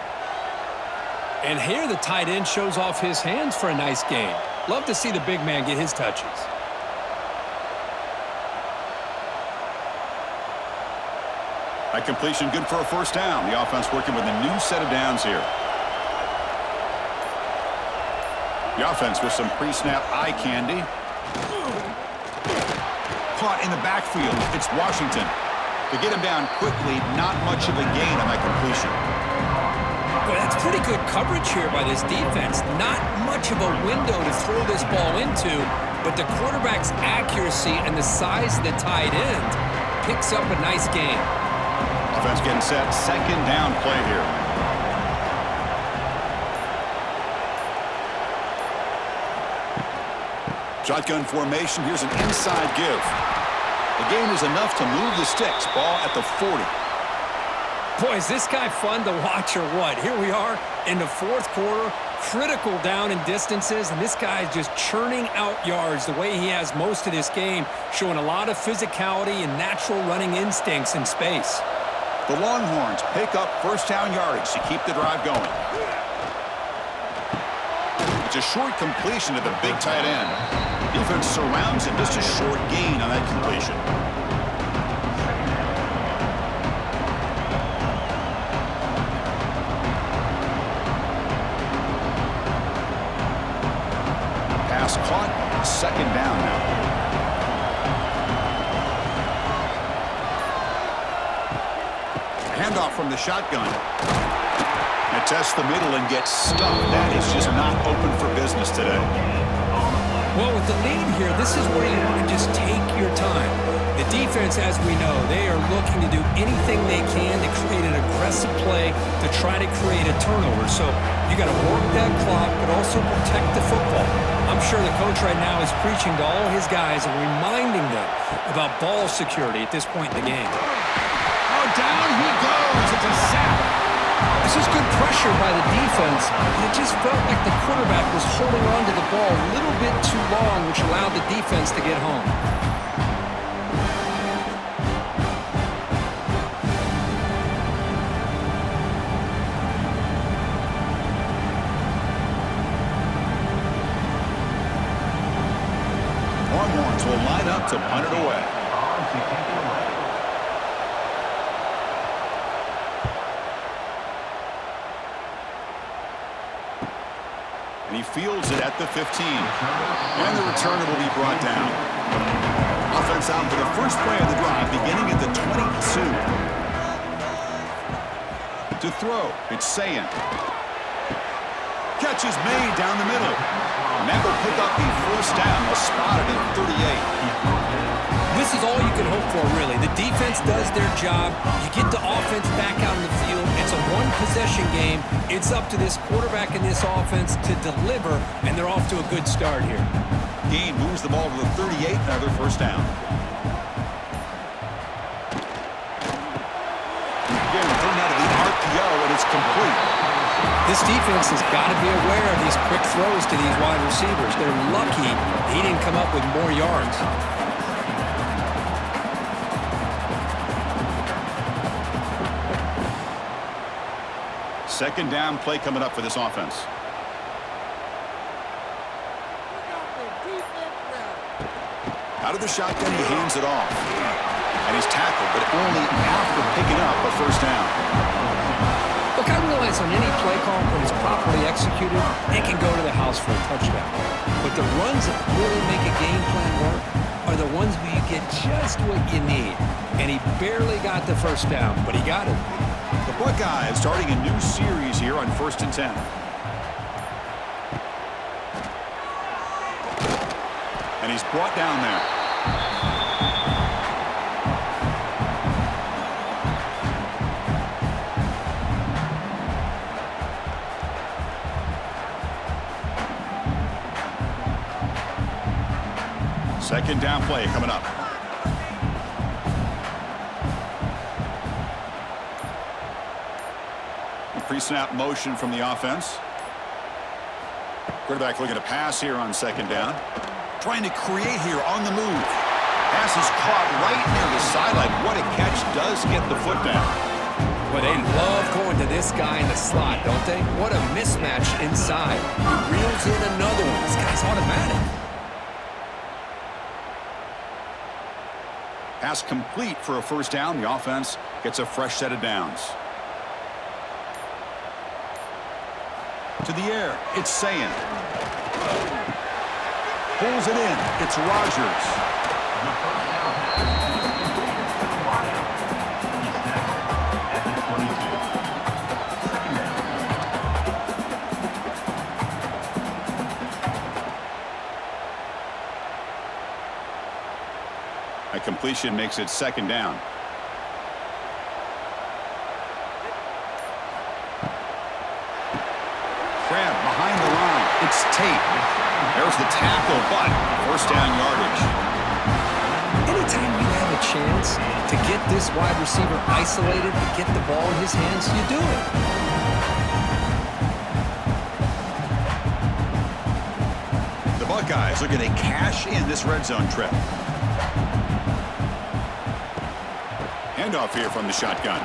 And here the tight end shows off his hands for a nice gain. Love to see the big man get his touches. That completion good for a first down. The offense working with a new set of downs here. The offense with some pre-snap eye candy. Caught in the backfield. It's Washington. To get him down quickly, not much of a gain on that completion. Boy, that's pretty good coverage here by this defense. Not much of a window to throw this ball into, but the quarterback's accuracy and the size of the tight end picks up a nice gain. Offense getting set. Second down play here. Shotgun formation. Here's an inside give. The gain is enough to move the sticks. Ball at the 40. Boy, is this guy fun to watch or what? Here we are in the fourth quarter, critical down and distances, and this guy is just churning out yards the way he has most of this game, showing a lot of physicality and natural running instincts in space. The Longhorns pick up first down yardage to keep the drive going. It's a short completion to the big tight end. Defense surrounds him. Just a short gain on that completion. Pass caught. Second down now. Handoff from the shotgun. And tests the middle and gets stuffed. That is just not open for business today. Well, with the lead here, this is where you want to just take your time. The defense, as we know, they are looking to do anything they can to create an aggressive play to try to create a turnover. So you got to work that clock, but also protect the football. I'm sure the coach right now is preaching to all his guys and reminding them about ball security at this point in the game. Oh, down he goes. It's a sack. This is good pressure by the defense, but it just felt like the quarterback was holding on to the ball a little bit too long, which allowed the defense to get home. Longhorns will line up to punt it away. And he fields it at the 15. And the returner will be brought down. Offense out for the first play of the drive, beginning at the 22. To throw, it's Sayin. Catch is made down the middle. And that will pick up the first down, spotted at 38. This is all you can hope for, really. The defense does their job. You get the offense back out in the field. It's a one-possession game. It's up to this quarterback and this offense to deliver, and they're off to a good start here. Gain moves the ball to the 38, another first down. Again, thrown out of the RPO, and it's complete. This defense has got to be aware of these quick throws to these wide receivers. They're lucky he didn't come up with more yards. Second down play coming up for this offense. Out of the shotgun, he hands it off. And he's tackled, but only after picking up a first down. Look, I realize on any play call, when it's properly executed, it can go to the house for a touchdown. But the runs that really make a game plan work are the ones where you get just what you need. And he barely got the first down, but he got it. The Buckeyes starting a new series here on 1st and 10. And he's brought down there. Second down play coming up. Pre-snap motion from the offense. Quarterback looking to pass here on second down. Trying to create here on the move. Pass is caught right near the sideline. What a catch. Does get the foot down. Well, they love going to this guy in the slot, don't they? What a mismatch inside. He reels in another one. This guy's automatic. Pass complete for a first down. The offense gets a fresh set of downs. To the air, it's Sayin. Pulls it in. It's Rogers. A completion makes it second down. Grab behind the line. It's Tate. There's the tackle, but first down yardage. Anytime you have a chance to get this wide receiver isolated and get the ball in his hands, you do it. The Buckeyes looking to cash in this red zone trip. Handoff here from the shotgun.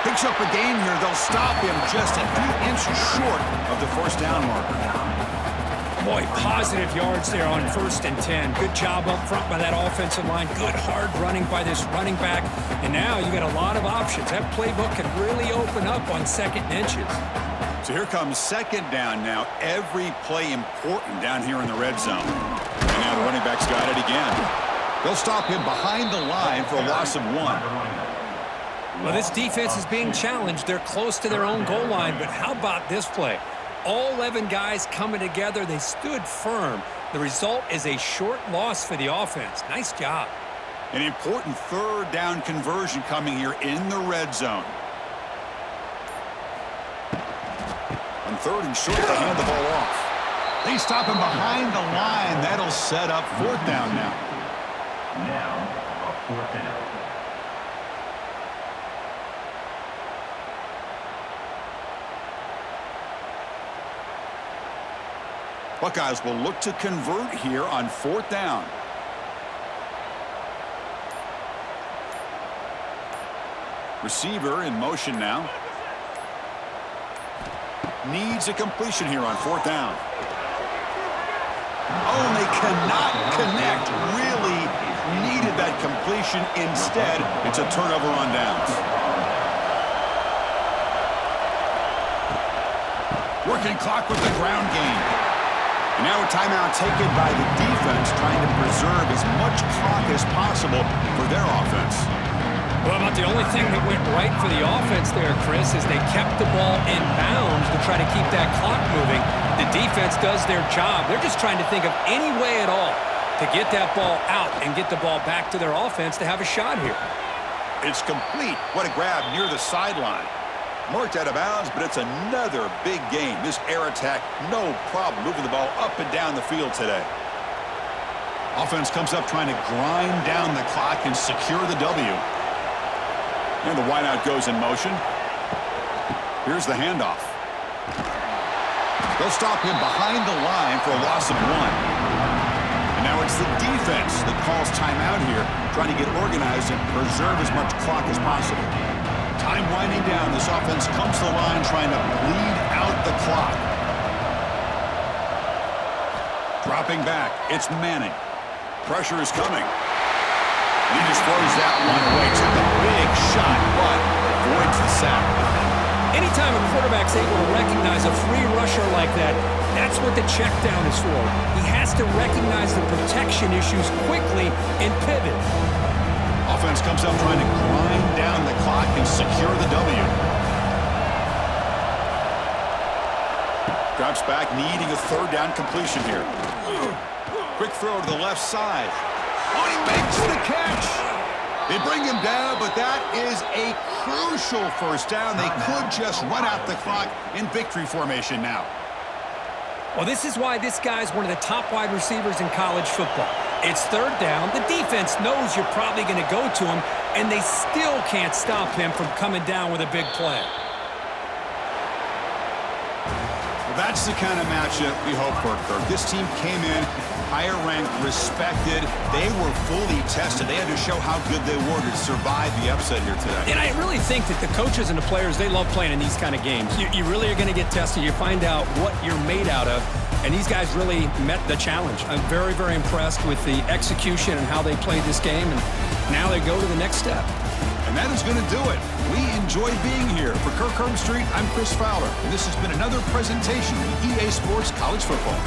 Picks up a gain here. They'll stop him just a few inches short of the first down marker. Boy, positive yards there on 1st and 10. Good job up front by that offensive line. Good hard running by this running back. And now you got a lot of options. That playbook can really open up on 2nd and inches. So here comes second down now. Every play important down here in the red zone. And now the running back's got it again. They'll stop him behind the line for a loss of 1. Well, this defense is being challenged. They're close to their own goal line, but how about this play? All 11 guys coming together. They stood firm. The result is a short loss for the offense. Nice job. An important third down conversion coming here in the red zone. On 3rd and short, they hand the ball off. They stop him behind the line. That'll set up 4th down now. Now, a 4th down. Buckeyes will look to convert here on 4th down. Receiver in motion now. Needs a completion here on 4th down. Oh, and they cannot connect. Really needed that completion. Instead, it's a turnover on downs. Working clock with the ground game. And now a timeout taken by the defense, trying to preserve as much clock as possible for their offense. Well, about the only thing that went right for the offense there, Chris, is they kept the ball in bounds to try to keep that clock moving. The defense does their job. They're just trying to think of any way at all to get that ball out and get the ball back to their offense to have a shot here. It's complete. What a grab near the sideline. Marked out of bounds, but it's another big game. This air attack, no problem moving the ball up and down the field today. Offense comes up trying to grind down the clock and secure the W. And the wideout goes in motion. Here's the handoff. They'll stop him behind the line for a loss of 1. And now it's the defense that calls timeout here, trying to get organized and preserve as much clock as possible. Time winding down. This offense comes to the line trying to bleed out the clock. Dropping back. It's Manning. Pressure is coming. And he just throws that one away. Took a big shot, but avoids the sack. Anytime a quarterback's able to recognize a free rusher like that, that's what the check down is for. He has to recognize the protection issues quickly and pivot. Offense comes up trying to grind down the clock and secure the W. Drops back, needing a 3rd down completion here. Quick throw to the left side. Oh, he makes the catch. They bring him down, but that is a crucial first down. They could just run out the clock in victory formation now. Well, this is why this guy's one of the top wide receivers in college football. It's third down. The defense knows you're probably going to go to him, and they still can't stop him from coming down with a big play. Well, that's the kind of matchup we hope for, Kirk. This team came in higher ranked, respected. They were fully tested. They had to show how good they were to survive the upset here today. And I really think that the coaches and the players, they love playing in these kind of games. You really are going to get tested. You find out what you're made out of. And these guys really met the challenge. I'm very, very impressed with the execution and how they played this game. And now they go to the next step. And that is going to do it. We enjoyed being here. For Kirk Herbstreit, I'm Chris Fowler. And this has been another presentation of EA Sports College Football.